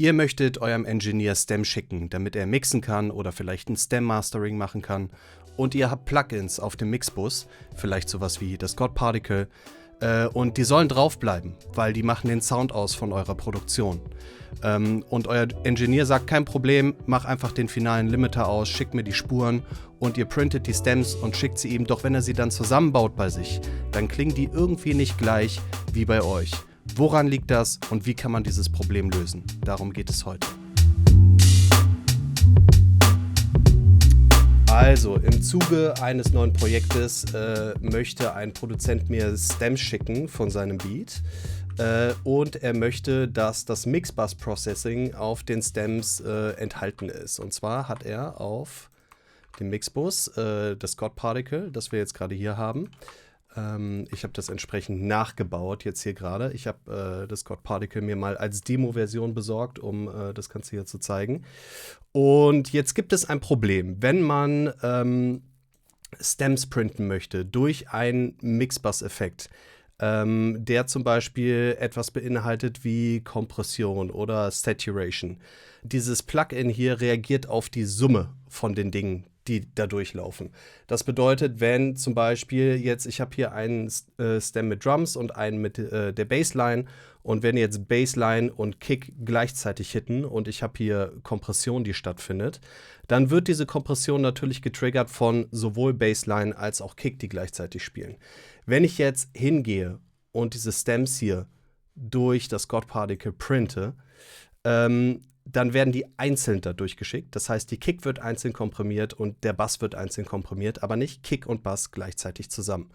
Ihr möchtet eurem Engineer Stem schicken, damit er mixen kann oder vielleicht ein Stem-Mastering machen kann. Und ihr habt Plugins auf dem Mixbus, vielleicht sowas wie das God Particle. Und die sollen draufbleiben, weil die machen den Sound aus von eurer Produktion. Und euer Engineer sagt, kein Problem, mach einfach den finalen Limiter aus, schickt mir die Spuren und ihr printet die Stems und schickt sie ihm. Doch wenn er sie dann zusammenbaut bei sich, dann klingen die irgendwie nicht gleich wie bei euch. Woran liegt das und wie kann man dieses Problem lösen? Darum geht es heute. Also, im Zuge eines neuen Projektes möchte ein Produzent mir Stems schicken von seinem Beat. Und er möchte, dass das Mixbus-Processing auf den Stems enthalten ist. Und zwar hat er auf dem Mixbus das God Particle, das wir jetzt gerade hier haben. Ich habe das entsprechend nachgebaut jetzt hier gerade. Ich habe das God Particle mir mal als Demo-Version besorgt, um das Ganze hier zu zeigen. Und jetzt gibt es ein Problem. Wenn man Stems printen möchte durch einen Mixbus-Effekt, der zum Beispiel etwas beinhaltet wie Kompression oder Saturation. Dieses Plugin hier reagiert auf die Summe von den Dingen, die da durchlaufen. Das bedeutet, wenn zum Beispiel jetzt, ich habe hier einen Stem mit Drums und einen mit der Bassline und wenn jetzt Bassline und Kick gleichzeitig hitten und ich habe hier Kompression, die stattfindet, dann wird diese Kompression natürlich getriggert von sowohl Bassline als auch Kick, die gleichzeitig spielen. Wenn ich jetzt hingehe und diese Stems hier durch das God Particle printe, dann werden die einzeln da durchgeschickt. Das heißt, die Kick wird einzeln komprimiert und der Bass wird einzeln komprimiert, aber nicht Kick und Bass gleichzeitig zusammen.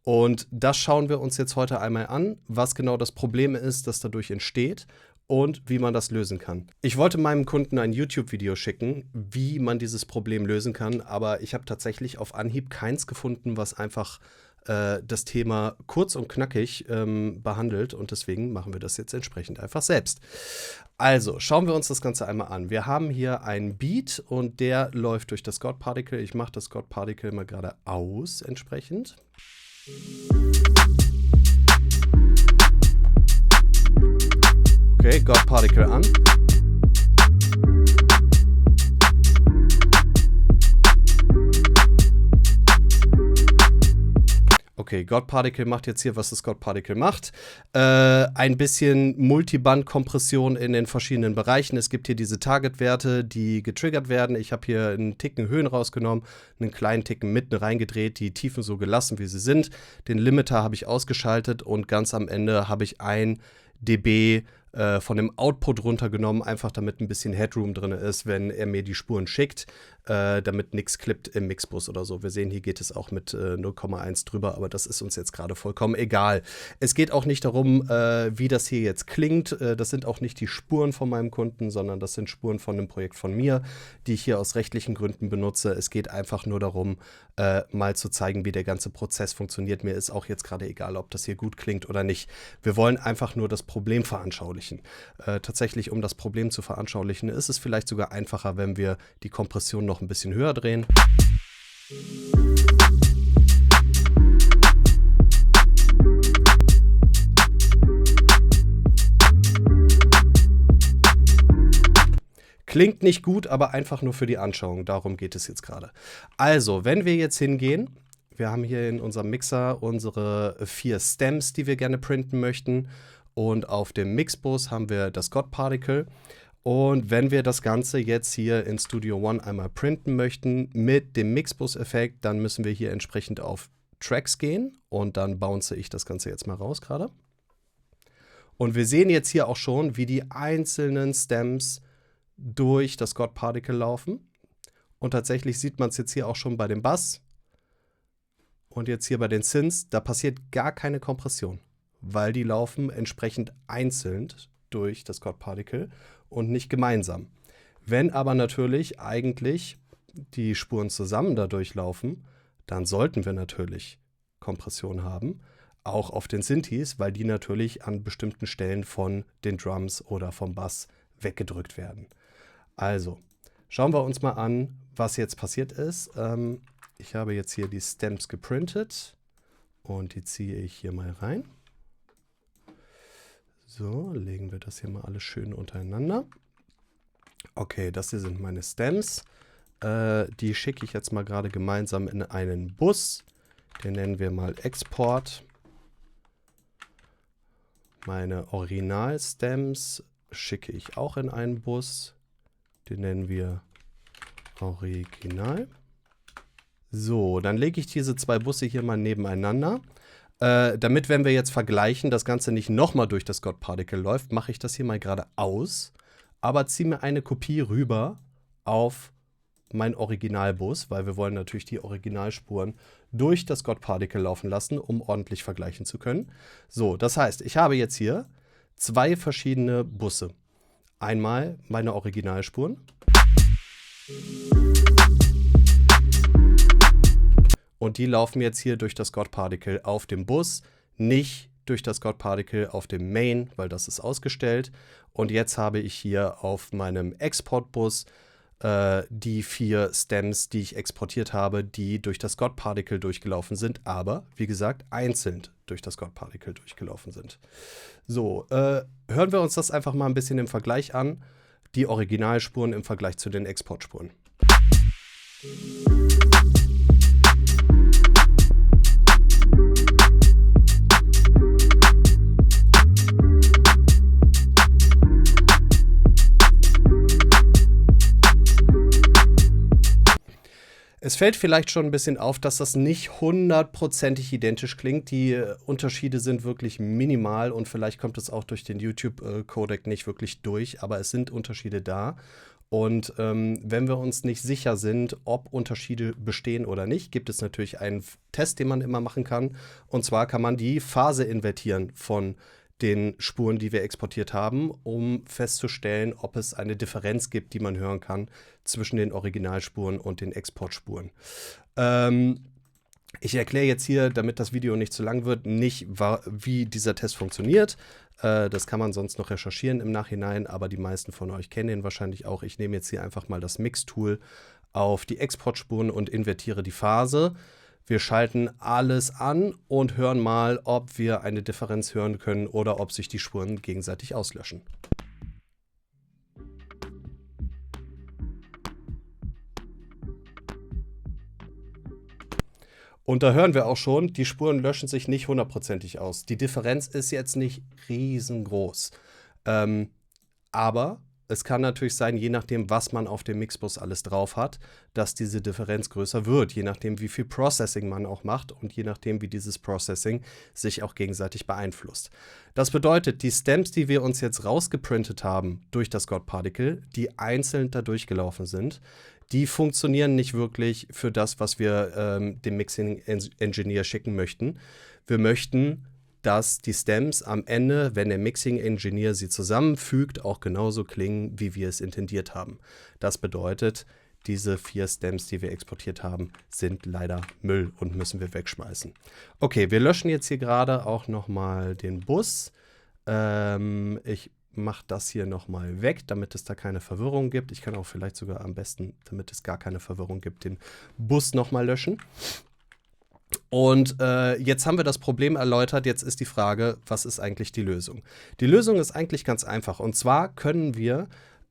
Und das schauen wir uns jetzt heute einmal an, was genau das Problem ist, das dadurch entsteht und wie man das lösen kann. Ich wollte meinem Kunden ein YouTube-Video schicken, wie man dieses Problem lösen kann, aber ich habe tatsächlich auf Anhieb keins gefunden, was einfach das Thema kurz und knackig behandelt und deswegen machen wir das jetzt entsprechend einfach selbst. Also, schauen wir uns das Ganze einmal an. Wir haben hier einen Beat und der läuft durch das God Particle. Ich mache das God Particle mal gerade aus entsprechend. Okay, God Particle an. Okay, God Particle macht jetzt hier, was das God Particle macht. Ein bisschen Multiband-Kompression in den verschiedenen Bereichen. Es gibt hier diese Target-Werte, die getriggert werden. Ich habe hier einen Ticken Höhen rausgenommen, einen kleinen Ticken mitten reingedreht, die Tiefen so gelassen, wie sie sind. Den Limiter habe ich ausgeschaltet und ganz am Ende habe ich 1 dB von dem Output runtergenommen, einfach damit ein bisschen Headroom drin ist, wenn er mir die Spuren schickt, damit nichts klippt im Mixbus oder so. Wir sehen, hier geht es auch mit 0,1 drüber, aber das ist uns jetzt gerade vollkommen egal. Es geht auch nicht darum, wie das hier jetzt klingt. Das sind auch nicht die Spuren von meinem Kunden, sondern das sind Spuren von einem Projekt von mir, die ich hier aus rechtlichen Gründen benutze. Es geht einfach nur darum, mal zu zeigen, wie der ganze Prozess funktioniert. Mir ist auch jetzt gerade egal, ob das hier gut klingt oder nicht. Wir wollen einfach nur das Problem veranschaulichen. Tatsächlich, um das Problem zu veranschaulichen, ist es vielleicht sogar einfacher, wenn wir die Kompression noch ein bisschen höher drehen. Klingt nicht gut, aber einfach nur für die Anschauung. Darum geht es jetzt gerade. Also, wenn wir jetzt hingehen, wir haben hier in unserem Mixer unsere 4 Stems, die wir gerne printen möchten. Und auf dem Mixbus haben wir das God Particle. Und wenn wir das Ganze jetzt hier in Studio One einmal printen möchten mit dem Mixbus-Effekt, dann müssen wir hier entsprechend auf Tracks gehen. Und dann bounce ich das Ganze jetzt mal raus gerade. Und wir sehen jetzt hier auch schon, wie die einzelnen Stems durch das God Particle laufen. Und tatsächlich sieht man es jetzt hier auch schon bei dem Bass. Und jetzt hier bei den Synths, da passiert gar keine Kompression, weil die laufen entsprechend einzeln durch das God Particle und nicht gemeinsam. Wenn aber natürlich eigentlich die Spuren zusammen da durchlaufen, dann sollten wir natürlich Kompression haben, auch auf den Synthes, weil die natürlich an bestimmten Stellen von den Drums oder vom Bass weggedrückt werden. Also, schauen wir uns mal an, was jetzt passiert ist. Ich habe jetzt hier die Stems geprintet und die ziehe ich hier mal rein. So, legen wir das hier mal alles schön untereinander. Okay, das hier sind meine Stems. Die schicke ich jetzt mal gerade gemeinsam in einen Bus. Den nennen wir mal Export. Meine Original-Stems schicke ich auch in einen Bus. Den nennen wir Original. So, dann lege ich diese zwei Busse hier mal nebeneinander. Damit, wenn wir jetzt vergleichen, das Ganze nicht nochmal durch das God Particle läuft, mache ich das hier mal gerade aus, aber ziehe mir eine Kopie rüber auf mein Originalbus, weil wir wollen natürlich die Originalspuren durch das God Particle laufen lassen, um ordentlich vergleichen zu können. So, das heißt, ich habe jetzt hier zwei verschiedene Busse. Einmal meine Originalspuren. Und die laufen jetzt hier durch das God Particle auf dem Bus, nicht durch das God Particle auf dem Main, weil das ist ausgestellt. Und jetzt habe ich hier auf meinem Exportbus die 4 Stems, die ich exportiert habe, die durch das God Particle durchgelaufen sind, aber, wie gesagt, einzeln durch das God Particle durchgelaufen sind. So, hören wir uns das einfach mal ein bisschen im Vergleich an. Die Originalspuren im Vergleich zu den Exportspuren. Es fällt vielleicht schon ein bisschen auf, dass das nicht hundertprozentig identisch klingt. Die Unterschiede sind wirklich minimal und vielleicht kommt es auch durch den YouTube-Codec nicht wirklich durch, aber es sind Unterschiede da. Und wenn wir uns nicht sicher sind, ob Unterschiede bestehen oder nicht, gibt es natürlich einen Test, den man immer machen kann. Und zwar kann man die Phase invertieren von den Spuren, die wir exportiert haben, um festzustellen, ob es eine Differenz gibt, die man hören kann zwischen den Originalspuren und den Exportspuren. Ich erkläre jetzt hier, damit das Video nicht zu lang wird, nicht, wie dieser Test funktioniert. Das kann man sonst noch recherchieren im Nachhinein, aber die meisten von euch kennen den wahrscheinlich auch. Ich nehme jetzt hier einfach mal das Mix-Tool auf die Exportspuren und invertiere die Phase. Wir schalten alles an und hören mal, ob wir eine Differenz hören können oder ob sich die Spuren gegenseitig auslöschen. Und da hören wir auch schon, die Spuren löschen sich nicht hundertprozentig aus. Die Differenz ist jetzt nicht riesengroß. Aber es kann natürlich sein, je nachdem, was man auf dem Mixbus alles drauf hat, dass diese Differenz größer wird, je nachdem, wie viel Processing man auch macht und je nachdem, wie dieses Processing sich auch gegenseitig beeinflusst. Das bedeutet, die Stems, die wir uns jetzt rausgeprintet haben durch das God Particle, die einzeln da durchgelaufen sind, die funktionieren nicht wirklich für das, was wir dem Mixing Engineer schicken möchten. Wir möchten, dass die Stems am Ende, wenn der Mixing Engineer sie zusammenfügt, auch genauso klingen, wie wir es intendiert haben. Das bedeutet, diese 4 Stems, die wir exportiert haben, sind leider Müll und müssen wir wegschmeißen. Okay, wir löschen jetzt hier gerade auch nochmal den Bus. Ich mache das hier nochmal weg, damit es da keine Verwirrung gibt. Ich kann auch vielleicht sogar am besten, damit es gar keine Verwirrung gibt, den Bus nochmal löschen. Und jetzt haben wir das Problem erläutert. Jetzt ist die Frage, was ist eigentlich die Lösung? Die Lösung ist eigentlich ganz einfach. Und zwar können wir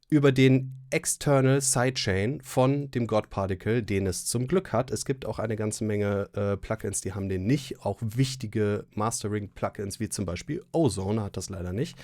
über den External Sidechain von dem God Particle, den es zum Glück hat. Es gibt auch eine ganze Menge Plugins, die haben den nicht. Auch wichtige Mastering-Plugins, wie zum Beispiel Ozone, hat das leider nicht.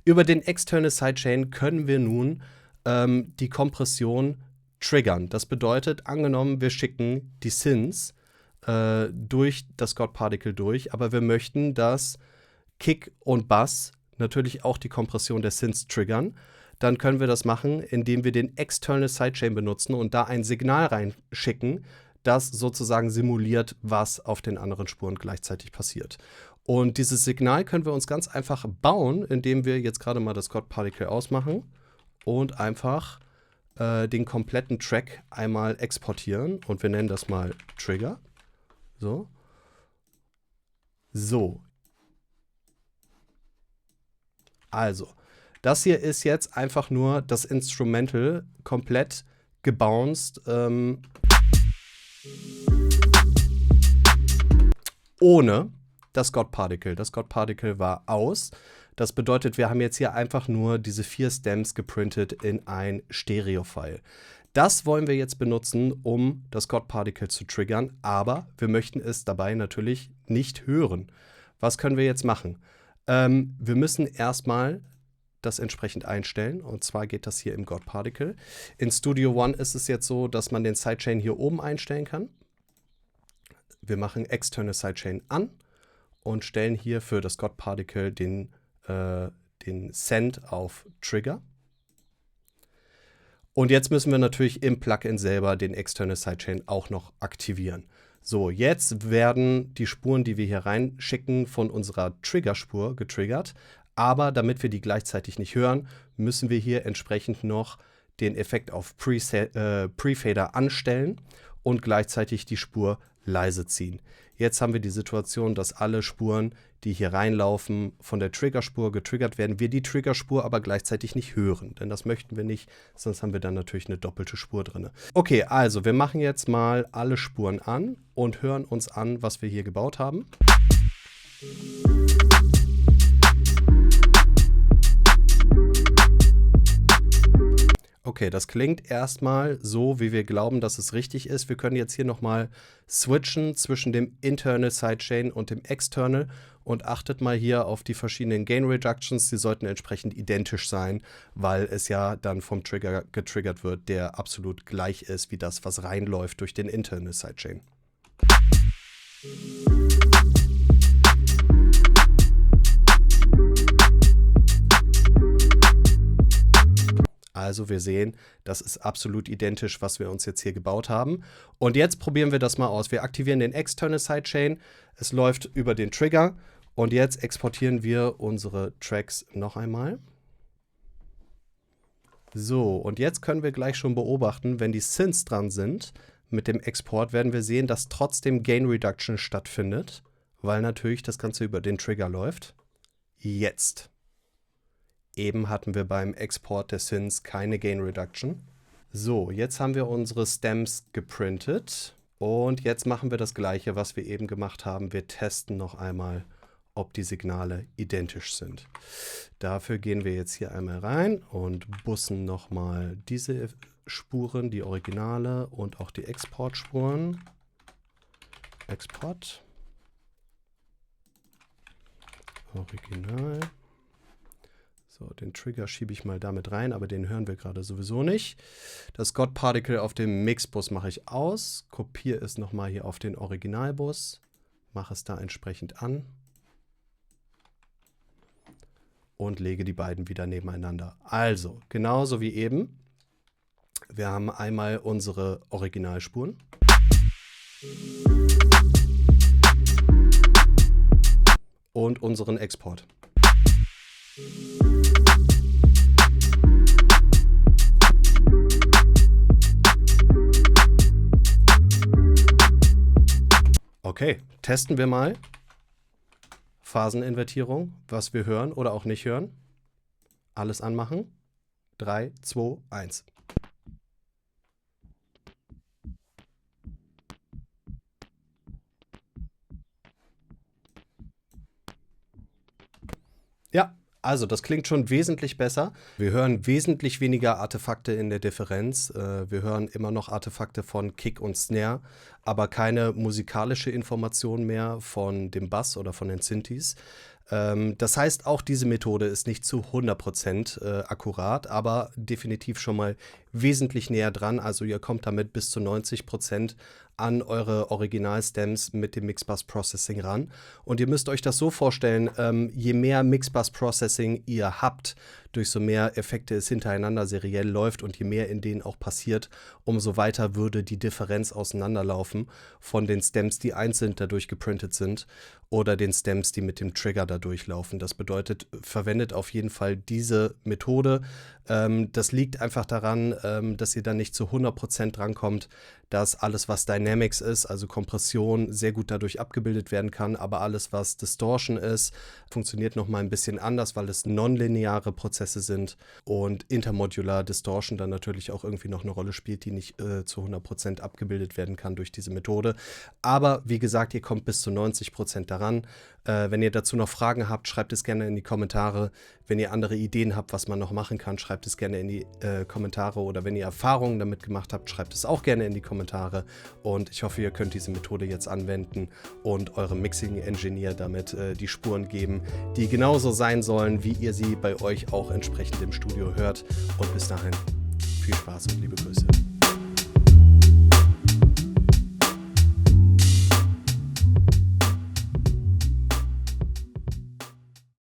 Über den External Sidechain können wir nun die Kompression triggern. Das bedeutet, angenommen, wir schicken die Synths durch das God Particle durch, aber wir möchten, dass Kick und Bass natürlich auch die Kompression der Synths triggern. Dann können wir das machen, indem wir den External Sidechain benutzen und da ein Signal reinschicken, das sozusagen simuliert, was auf den anderen Spuren gleichzeitig passiert. Und dieses Signal können wir uns ganz einfach bauen, indem wir jetzt gerade mal das God Particle ausmachen und einfach den kompletten Track einmal exportieren. Und wir nennen das mal Trigger. So. Also, das hier ist jetzt einfach nur das Instrumental komplett gebounced, ohne das God Particle. Das God Particle war aus. Das bedeutet, wir haben jetzt hier einfach nur diese 4 Stems geprintet in ein Stereo-File. Das wollen wir jetzt benutzen, um das God Particle zu triggern, aber wir möchten es dabei natürlich nicht hören. Was können wir jetzt machen? Wir müssen erstmal das entsprechend einstellen, und zwar geht das hier im God Particle. In Studio One ist es jetzt so, dass man den Sidechain hier oben einstellen kann. Wir machen External Sidechain an und stellen hier für das God Particle den Send auf Trigger. Und jetzt müssen wir natürlich im Plugin selber den External Sidechain auch noch aktivieren. So, jetzt werden die Spuren, die wir hier reinschicken, von unserer Triggerspur getriggert. Aber damit wir die gleichzeitig nicht hören, müssen wir hier entsprechend noch den Effekt auf Pre-Fader anstellen und gleichzeitig die Spur leise ziehen. Jetzt haben wir die Situation, dass alle Spuren, die hier reinlaufen, von der Triggerspur getriggert werden. Wir die Triggerspur aber gleichzeitig nicht hören, denn das möchten wir nicht, sonst haben wir dann natürlich eine doppelte Spur drin. Okay, also wir machen jetzt mal alle Spuren an und hören uns an, was wir hier gebaut haben. Okay, das klingt erstmal so, wie wir glauben, dass es richtig ist. Wir können jetzt hier nochmal switchen zwischen dem Internal Sidechain und dem External und achtet mal hier auf die verschiedenen Gain Reductions. Die sollten entsprechend identisch sein, weil es ja dann vom Trigger getriggert wird, der absolut gleich ist wie das, was reinläuft durch den Internal Sidechain. Also wir sehen, das ist absolut identisch, was wir uns jetzt hier gebaut haben. Und jetzt probieren wir das mal aus. Wir aktivieren den External Sidechain. Es läuft über den Trigger. Und jetzt exportieren wir unsere Tracks noch einmal. So, und jetzt können wir gleich schon beobachten, wenn die Synths dran sind mit dem Export, werden wir sehen, dass trotzdem Gain Reduction stattfindet, weil natürlich das Ganze über den Trigger läuft. Jetzt. Eben hatten wir beim Export der Synths keine Gain Reduction. So, jetzt haben wir unsere Stems geprintet und jetzt machen wir das gleiche, was wir eben gemacht haben. Wir testen noch einmal, ob die Signale identisch sind. Dafür gehen wir jetzt hier einmal rein und bussen nochmal diese Spuren, die Originale und auch die Exportspuren. Export. Original. So, den Trigger schiebe ich mal damit rein, aber den hören wir gerade sowieso nicht. Das God Particle auf dem Mixbus mache ich aus, kopiere es nochmal hier auf den Originalbus, mache es da entsprechend an und lege die beiden wieder nebeneinander. Also, genauso wie eben, wir haben einmal unsere Originalspuren. Und unseren Export. Okay, testen wir mal Phaseninvertierung, was wir hören oder auch nicht hören. Alles anmachen. 3, 2, 1. Ja, also das klingt schon wesentlich besser. Wir hören wesentlich weniger Artefakte in der Differenz. Wir hören immer noch Artefakte von Kick und Snare, aber keine musikalische Information mehr von dem Bass oder von den Synthes. Das heißt, auch diese Methode ist nicht zu 100% akkurat, aber definitiv schon mal wesentlich näher dran. Also ihr kommt damit bis zu 90% an eure Original-Stems mit dem Mixbus-Processing ran. Und ihr müsst euch das so vorstellen, je mehr Mixbus-Processing ihr habt, desto mehr Effekte es hintereinander seriell läuft und je mehr in denen auch passiert, umso weiter würde die Differenz auseinanderlaufen von den Stems, die einzeln dadurch geprintet sind oder den Stems, die mit dem Trigger dadurch laufen. Das bedeutet, verwendet auf jeden Fall diese Methode. Das liegt einfach daran, dass ihr dann nicht zu 100% drankommt, dass alles, was Dynamics ist, also Kompression, sehr gut dadurch abgebildet werden kann, aber alles, was Distortion ist, funktioniert nochmal ein bisschen anders, weil es nonlineare Prozesse sind und Intermodular Distortion dann natürlich auch irgendwie noch eine Rolle spielt, die nicht zu 100% abgebildet werden kann durch diese Methode. Aber wie gesagt, ihr kommt bis zu 90% daran. Wenn ihr dazu noch Fragen habt, schreibt es gerne in die Kommentare. Wenn ihr andere Ideen habt, was man noch machen kann, schreibt es gerne in die Kommentare. Oder wenn ihr Erfahrungen damit gemacht habt, schreibt es auch gerne in die Kommentare. Und ich hoffe, ihr könnt diese Methode jetzt anwenden und eurem Mixing-Engineer damit die Spuren geben, die genauso sein sollen, wie ihr sie bei euch auch entsprechend im Studio hört. Und bis dahin, viel Spaß und liebe Grüße.